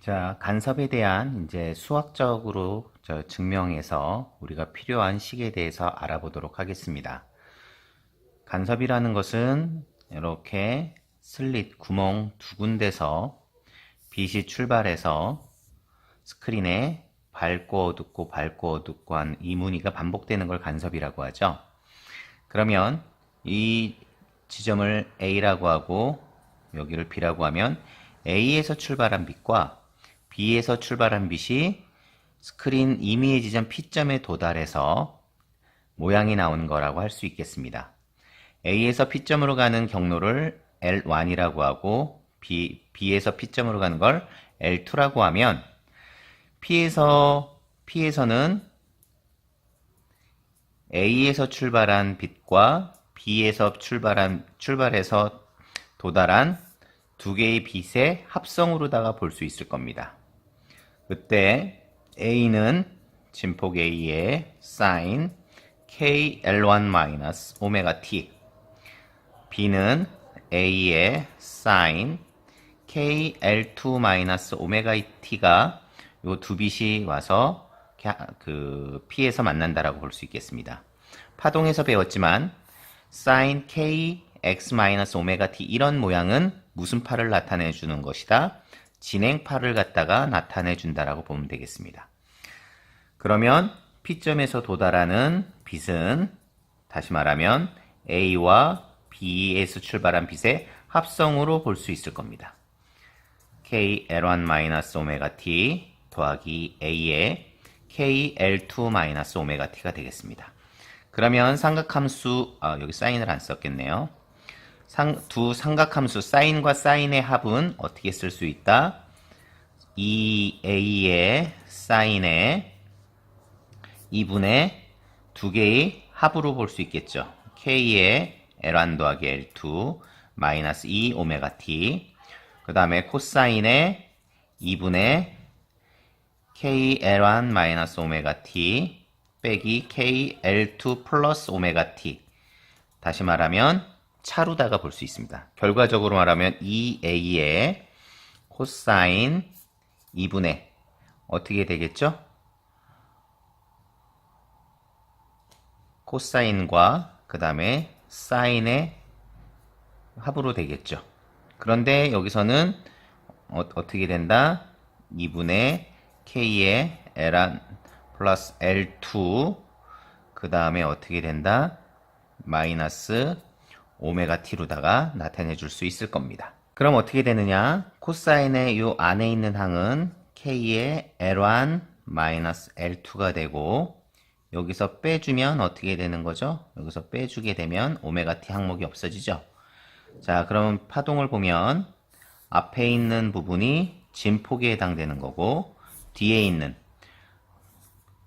자, 간섭에 대한 이제 수학적으로 증명해서 우리가 필요한 식에 대해서 알아보도록 하겠습니다. 간섭이라는 것은 이렇게 슬릿, 구멍 두 군데서 빛이 출발해서 스크린에 밝고 어둡고 밝고 어둡고 한 이 무늬가 반복되는 걸 간섭이라고 하죠. 그러면 이 지점을 A라고 하고 여기를 B라고 하면 A에서 출발한 빛과 B에서 출발한 빛이 스크린 임의의 지점 P점에 도달해서 모양이 나오는 거라고 할 수 있겠습니다. A에서 P점으로 가는 경로를 L1이라고 하고 B에서 P점으로 가는 걸 L2라고 하면 P에서는 A에서 출발한 빛과 B에서 출발해서 도달한 두 개의 빛의 합성으로다가 볼 수 있을 겁니다. 그때 A는 진폭 A의 sin KL1-오메가 T, B는 A의 sin KL2-오메가 T가 요 두 빛이 와서 P에서 만난다라고 볼 수 있겠습니다. 파동에서 배웠지만 sin KX-오메가 T 이런 모양은 무슨 파를 나타내 주는 것이다? 진행파를 갖다가 나타내 준다라고 보면 되겠습니다. 그러면 P점에서 도달하는 빛은 다시 말하면 A와 B에서 출발한 빛의 합성으로 볼 수 있을 겁니다. KL1-오메가 T 더하기 A의 KL2-오메가 T가 되겠습니다. 그러면 삼각함수, 여기 사인을 안 썼겠네요. 두 삼각함수 사인과 사인의 합은 어떻게 쓸 수 있다? 2a의 사인의 2분의 두 개의 합으로 볼 수 있겠죠. k의 L1 더하기 L2 마이너스 2 오메가 t, 그 다음에 코사인의 2분의 k L1 마이너스 오메가 t 빼기 k L2 플러스 오메가 t. 다시 말하면 차로다가 볼 수 있습니다. 결과적으로 말하면 2a의 코사인 2분의 어떻게 되겠죠? 코사인과 그 다음에 사인의 합으로 되겠죠. 그런데 여기서는 어떻게 된다? 2분의 k의 L1 플러스 L2 그 다음에 어떻게 된다? 마이너스 오메가 t로다가 나타내 줄 수 있을 겁니다. 그럼 어떻게 되느냐? 코사인의 요 안에 있는 항은 k의 L1 마이너스 L2가 되고 여기서 빼주면 어떻게 되는 거죠? 여기서 빼주게 되면 오메가 t 항목이 없어지죠? 자, 그럼 파동을 보면 앞에 있는 부분이 진폭에 해당되는 거고 뒤에 있는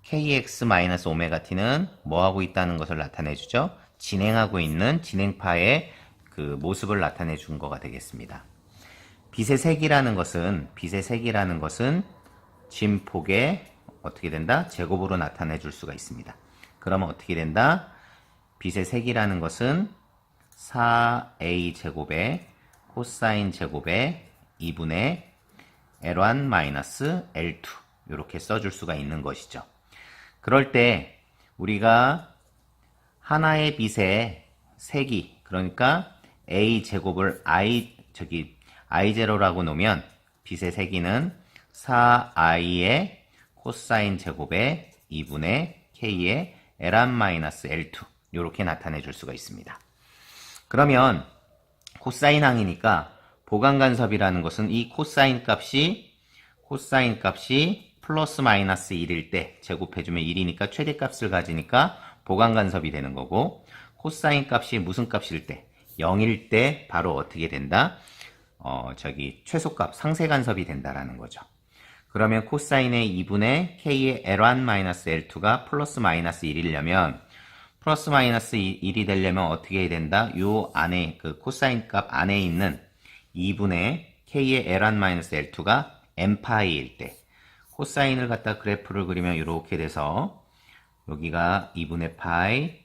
kx 마이너스 오메가 t는 뭐 하고 있다는 것을 나타내 주죠? 진행하고 있는 진행파의 그 모습을 나타내 준 거가 되겠습니다. 빛의 색이라는 것은 진폭의 어떻게 된다? 제곱으로 나타내 줄 수가 있습니다. 그러면 어떻게 된다? 빛의 색이라는 것은 4a 제곱의 코사인 제곱의 2분의 L1 마이너스 L2 이렇게 써줄 수가 있는 것이죠. 그럴 때 우리가 하나의 빛의 색이, 그러니까 a 제곱을 i0라고 놓으면 빛의 세기는 4i의 코사인 제곱의 2분의 k의 L1-L2 이렇게 나타내 줄 수가 있습니다. 그러면 코사인 항이니까 보강간섭이라는 것은 이 코사인 값이 플러스 마이너스 1일 때 제곱해주면 1이니까 최대값을 가지니까 보강간섭이 되는 거고, 코사인 값이 무슨 값일 때? 0일 때 바로 어떻게 된다? 최소값, 상쇄간섭이 된다라는 거죠. 그러면 코사인의 2분의 k의 L1-L2가 플러스 마이너스 1이려면 플러스 마이너스 1이 되려면 어떻게 해야 된다? 요 안에 그 코사인 값 안에 있는 2분의 k의 L1-L2가 n파이일 때 코사인을 갖다 그래프를 그리면 이렇게 돼서 여기가 2분의 파이,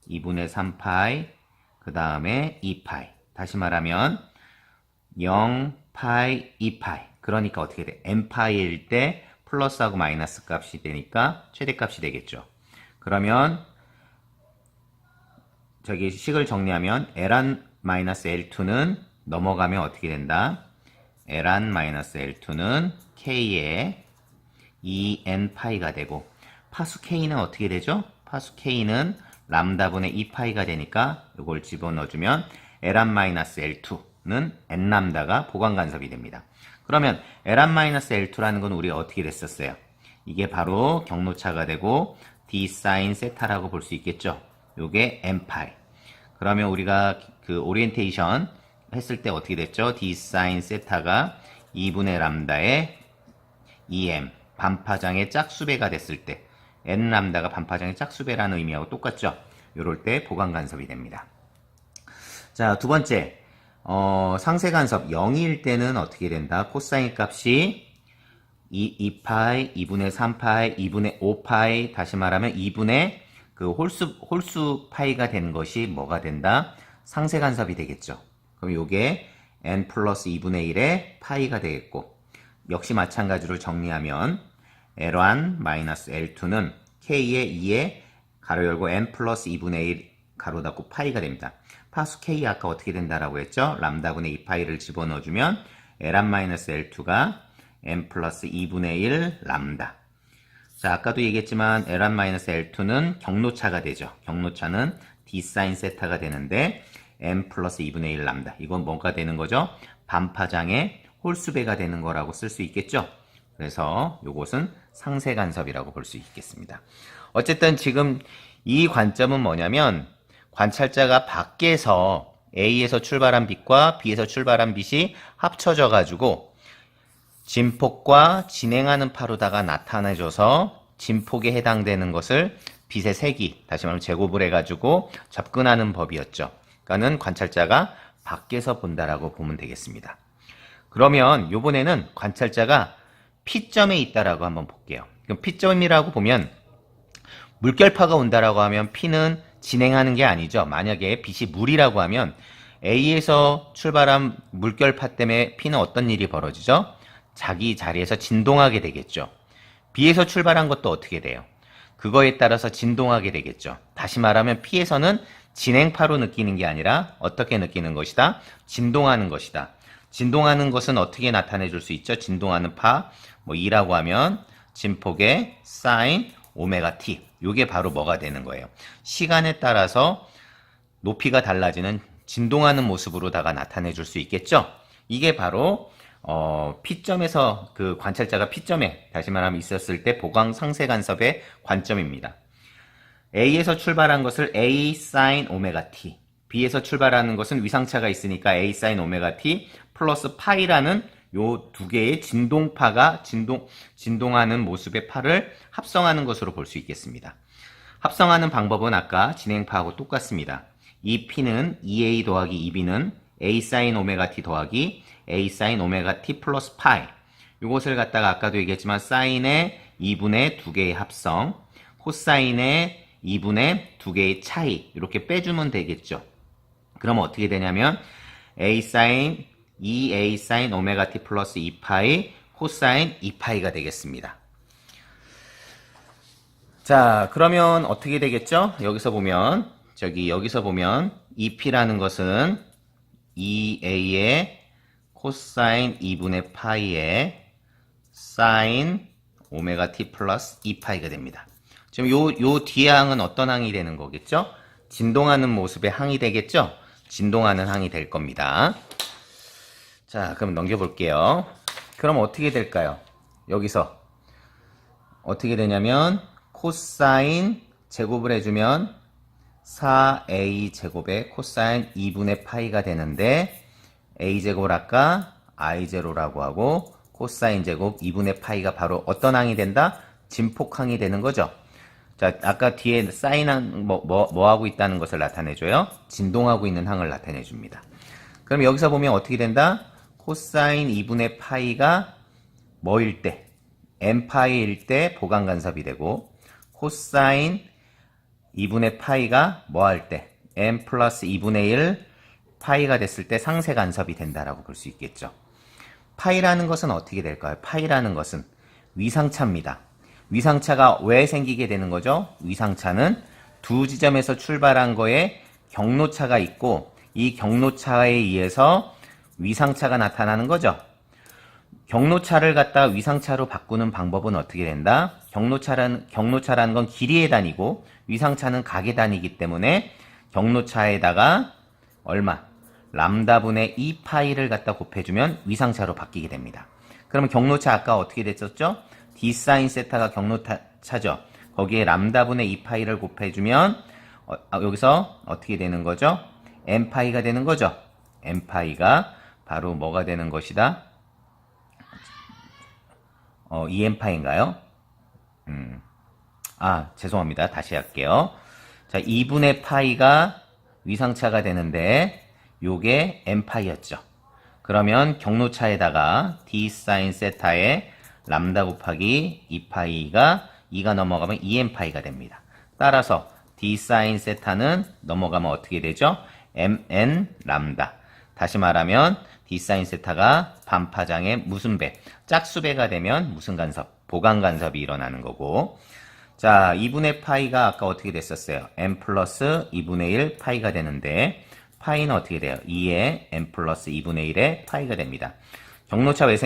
2분의 3파이, 그 다음에 2파이. 다시 말하면 0, 파이 2파이. 그러니까 어떻게 돼? n파이일 때 플러스하고 마이너스 값이 되니까 최대값이 되겠죠. 그러면 저기 식을 정리하면 L1-L2는 넘어가면 어떻게 된다? L1-L2는 K의 2n파이가 되고 파수 K는 어떻게 되죠? 파수 K는 람다분의 2파이가 되니까 이걸 집어넣어주면 L1-L2는 n람다가 보강간섭이 됩니다. 그러면 L1-L2라는 건 우리가 어떻게 됐었어요? 이게 바로 경로차가 되고 d sin 세타라고 볼 수 있겠죠? 요게 n파이. 그러면 우리가 그 오리엔테이션 했을 때 어떻게 됐죠? d sin 세타가 2분의 람다의 2m 반파장의 짝수배가 됐을 때 n 람다가 반파장의 짝수배라는 의미하고 똑같죠? 요럴 때 보강간섭이 됩니다. 자, 두 번째 상세간섭 0일 때는 어떻게 된다? 코사인 값이 2파이, 2분의 3파이, 2분의 5파이, 다시 말하면 2분의 그 홀수 파이가 되는 것이 뭐가 된다? 상세간섭이 되겠죠. 그럼 요게 n 플러스 2분의 1의 파이가 되겠고, 역시 마찬가지로 정리하면 L1 마이너스 L2는 K의 2에 가로 열고 n 플러스 2분의 1 가로 닫고 파이가 됩니다. 파수 K 아까 어떻게 된다라고 했죠? 람다분의 2파이를 집어넣어주면 L1 마이너스 L2가 n 플러스 2분의 1 람다. 자, 아까도 얘기했지만 L1 마이너스 L2는 경로차가 되죠. 경로차는 d sin 세타가 되는데 n 플러스 2분의 1 람다. 이건 뭐가 되는 거죠? 반파장의 홀수배가 되는 거라고 쓸 수 있겠죠. 그래서 이것은 상세간섭이라고 볼 수 있겠습니다. 어쨌든 지금 이 관점은 뭐냐면 관찰자가 밖에서 A에서 출발한 빛과 B에서 출발한 빛이 합쳐져 가지고 진폭과 진행하는 파로다가 나타내줘서 진폭에 해당되는 것을 빛의 색이, 다시 말하면 제곱을 해가지고 접근하는 법이었죠. 그러니까는 관찰자가 밖에서 본다라고 보면 되겠습니다. 그러면 요번에는 관찰자가 P점에 있다라고 한번 볼게요. 그럼 P점이라고 보면 물결파가 온다라고 하면 P는 진행하는 게 아니죠. 만약에 빛이 물이라고 하면 A에서 출발한 물결파 때문에 P는 어떤 일이 벌어지죠? 자기 자리에서 진동하게 되겠죠. B에서 출발한 것도 어떻게 돼요? 그거에 따라서 진동하게 되겠죠. 다시 말하면 P에서는 진행파로 느끼는 게 아니라 어떻게 느끼는 것이다? 진동하는 것이다. 진동하는 것은 어떻게 나타내 줄 수 있죠? 진동하는 파, 뭐 2라고 하면 진폭의 sin 오메가 t. 이게 바로 뭐가 되는 거예요? 시간에 따라서 높이가 달라지는 진동하는 모습으로다가 나타내 줄 수 있겠죠? 이게 바로 P점에서 그 관찰자가 P점에 다시 말하면 있었을 때 보강 상세 간섭의 관점입니다. A에서 출발한 것을 A sin 오메가 t, B에서 출발하는 것은 위상차가 있으니까 A sin 오메가 t 플러스 파이라는 요 두 개의 진동파가 진동하는 모습의 파를 합성하는 것으로 볼 수 있겠습니다. 합성하는 방법은 아까 진행파하고 똑같습니다. 이 P는 2A 더하기 2B는 A sin 오메가 t 더하기 A sin 오메가 t 플러스 파이. 이것을 갖다가 아까도 얘기했지만 사인의 2분의 2개의 합성, 코사인의 2분의 2개의 차이 이렇게 빼주면 되겠죠. 그러면 어떻게 되냐면 A sin 2A sin 오메가 t 플러스 2파이 코사인 2파이가 되겠습니다. 자, 그러면 어떻게 되겠죠? 여기서 보면 여기서 보면 2P라는 것은 2A의 코사인 2분의 파이의 사인 오메가 t 플러스 2파이가 됩니다. 지금 요 뒤에 항은 어떤 항이 되는 거겠죠? 진동하는 모습의 항이 되겠죠? 진동하는 항이 될 겁니다. 자, 그럼 넘겨볼게요. 그럼 어떻게 될까요? 여기서 어떻게 되냐면 코사인 제곱을 해주면 4a 제곱의 코사인 2분의 파이가 되는데 a제곱을 아까 i0라고 하고 코사인 제곱 2분의 파이가 바로 어떤 항이 된다? 진폭항이 되는 거죠. 자, 아까 뒤에 사인한 뭐 하고 있다는 것을 나타내줘요. 진동하고 있는 항을 나타내줍니다. 그럼 여기서 보면 어떻게 된다? 코사인 2분의 파이가 뭐일 때? n파이일 때 보강간섭이 되고 코사인 2분의 파이가 뭐 할 때? n 플러스 2분의 1 파이가 됐을 때 상세간섭이 된다라고 볼 수 있겠죠. 파이라는 것은 어떻게 될까요? 파이라는 것은 위상차입니다. 위상차가 왜 생기게 되는 거죠? 위상차는 두 지점에서 출발한 거에 경로차가 있고 이 경로차에 의해서 위상차가 나타나는 거죠. 경로차를 갖다 위상차로 바꾸는 방법은 어떻게 된다? 경로차라는 건 길이의 단위고 위상차는 각의 단위이기 때문에 경로차에다가 얼마? 람다분의 2파이를 갖다 곱해주면 위상차로 바뀌게 됩니다. 그러면 경로차 아까 어떻게 됐었죠? d 사인 세타가 경로차죠. 거기에 람다분의 2파이를 곱해주면 여기서 어떻게 되는 거죠? n파이가 되는 거죠. n파이가 바로 뭐가 되는 것이다? 2n파인가요? 죄송합니다. 다시 할게요. 자, 2분의 파이가 위상차가 되는데 요게 n파이였죠. 그러면 경로차에다가 d 사인 세타에 람다 곱하기 2파이가 2가 넘어가면 2n파이가 됩니다. 따라서 d 사인 세타는 넘어가면 어떻게 되죠? mn 람다. 다시 말하면 d 사인 세타가 반파장의 무슨 배? 짝수배가 되면 무슨 간섭? 보강 간섭이 일어나는 거고. 자, 2분의 파이가 아까 어떻게 됐었어요? n 플러스 2분의 1 파이가 되는데 파이는 어떻게 돼요? 2에 n 플러스 2분의 1의 파이가 됩니다. 경로차 왜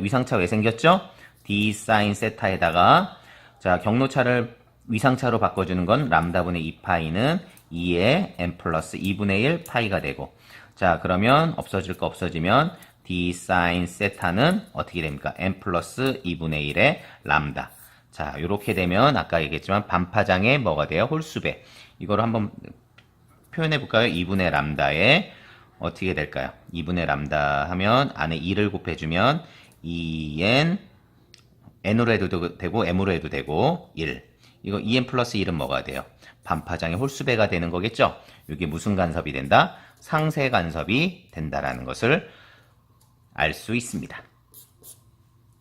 위상차 왜 생겼죠? d 사인 세타에다가 자, 경로차를 위상차로 바꿔주는 건 람다분의 2파이는 2에 n 플러스 2분의 1 파이가 되고 자, 그러면 없어질 거 없어지면 d 사인 세타는 어떻게 됩니까? n 플러스 2분의 1의 람다. 자, 요렇게 되면 아까 얘기했지만 반파장의 뭐가 돼요? 홀수배. 이거를 한번 표현해 볼까요? 2분의 람다에 어떻게 될까요? 2분의 람다 하면 안에 2를 곱해주면 2n n으로 해도 되고 m으로 해도 되고 1. 이거 2n 플러스 1은 뭐가 돼요? 반파장의 홀수배가 되는 거겠죠? 이게 무슨 간섭이 된다? 상세 간섭이 된다라는 것을 알 수 있습니다.